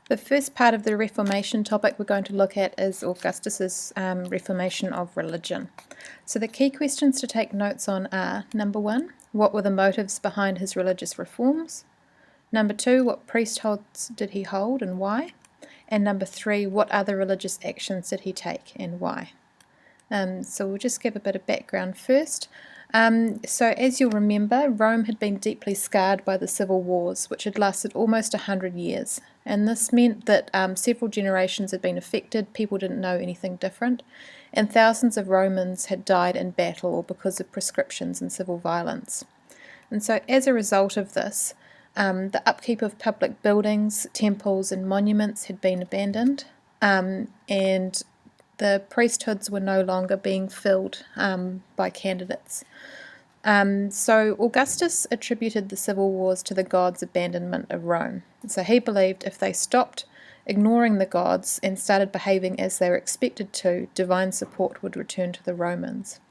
The first part of the Reformation topic we're going to look at is Augustus's reformation of religion. So the key questions to take notes on are, number 1, what were the motives behind his religious reforms? Number 2, what priesthoods did he hold and why? And number 3, what other religious actions did he take and why? So we'll just give a bit of background first. So as you'll remember, Rome had been deeply scarred by the civil wars, which had lasted almost 100 years. And this meant that several generations had been affected, people didn't know anything different, and thousands of Romans had died in battle or because of proscriptions and civil violence. And so as a result of this, the upkeep of public buildings, temples and monuments had been abandoned, and the priesthoods were no longer being filled by candidates. So Augustus attributed the civil wars to the gods' abandonment of Rome. So he believed if they stopped ignoring the gods and started behaving as they were expected to, divine support would return to the Romans.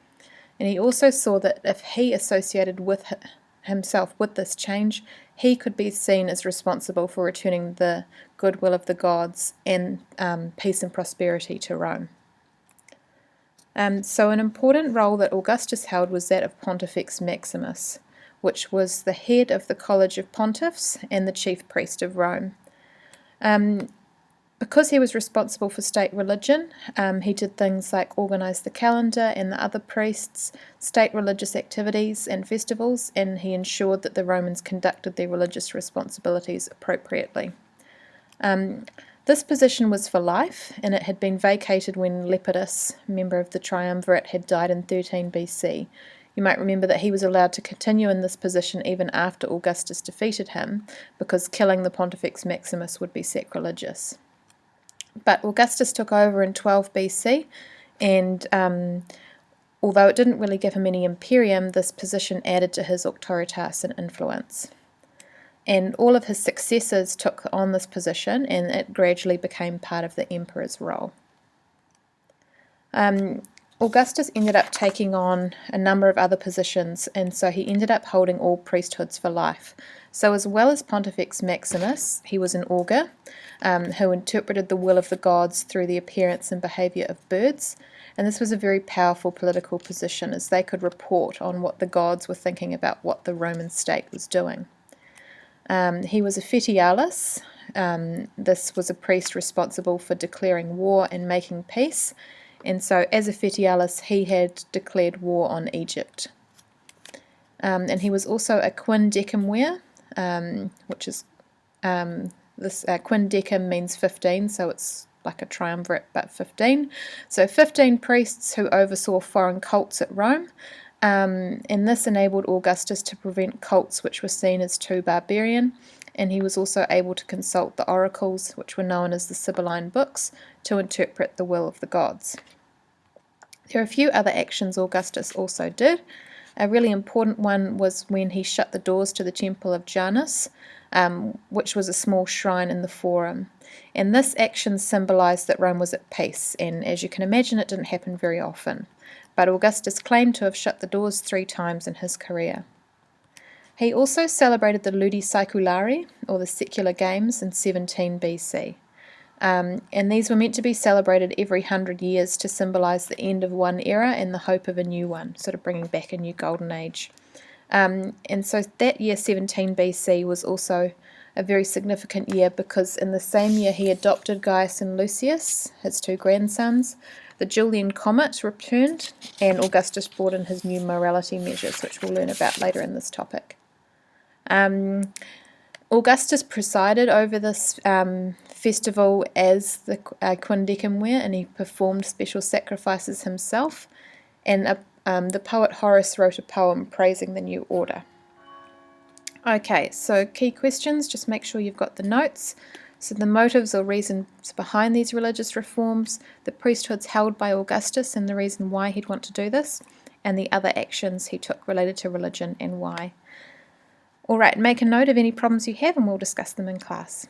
And he also saw that if he associated with himself with this change, he could be seen as responsible for returning the goodwill of the gods and peace and prosperity to Rome. So an important role that Augustus held was that of Pontifex Maximus, which was the head of the College of Pontiffs and the chief priest of Rome. Because he was responsible for state religion, he did things like organise the calendar and the other priests, state religious activities and festivals, and he ensured that the Romans conducted their religious responsibilities appropriately. This position was for life, and it had been vacated when Lepidus, member of the triumvirate, had died in 13 BC. You might remember that he was allowed to continue in this position even after Augustus defeated him, because killing the Pontifex Maximus would be sacrilegious. But Augustus took over in 12 BC, and although it didn't really give him any imperium, this position added to his auctoritas and influence. And all of his successors took on this position, and it gradually became part of the emperor's role. Augustus ended up taking on a number of other positions, and so he ended up holding all priesthoods for life. So as well as Pontifex Maximus, he was an augur who interpreted the will of the gods through the appearance and behaviour of birds, and this was a very powerful political position as they could report on what the gods were thinking about what the Roman state was doing. He was a fetialis. This was a priest responsible for declaring war and making peace, and so as a fetialis he had declared war on Egypt. And he was also a quindecimware, which is quindecim means 15, so it's like a triumvirate but 15. So 15 priests who oversaw foreign cults at Rome. And this enabled Augustus to prevent cults which were seen as too barbarian, and he was also able to consult the oracles, which were known as the Sibylline books, to interpret the will of the gods. There are a few other actions Augustus also did. A really important one was when he shut the doors to the temple of Janus, which was a small shrine in the Forum. And this action symbolized that Rome was at peace, and as you can imagine, it didn't happen very often. But Augustus claimed to have shut the doors 3 times in his career. He also celebrated the Ludi Saeculari, or the secular games, in 17 BC. And these were meant to be celebrated every 100 years to symbolize the end of one era and the hope of a new one, sort of bringing back a new golden age. And so that year, 17 BC, was also a very significant year because in the same year he adopted Gaius and Lucius, his 2 grandsons. The Julian comet returned, and Augustus brought in his new morality measures, which we'll learn about later in this topic. Augustus presided over this festival as the quindecimware, and he performed special sacrifices himself, and the poet Horace wrote a poem praising the new order. Okay, so key questions, just make sure you've got the notes. So the motives or reasons behind these religious reforms, the priesthoods held by Augustus and the reason why he'd want to do this, and the other actions he took related to religion and why. Alright, make a note of any problems you have and we'll discuss them in class.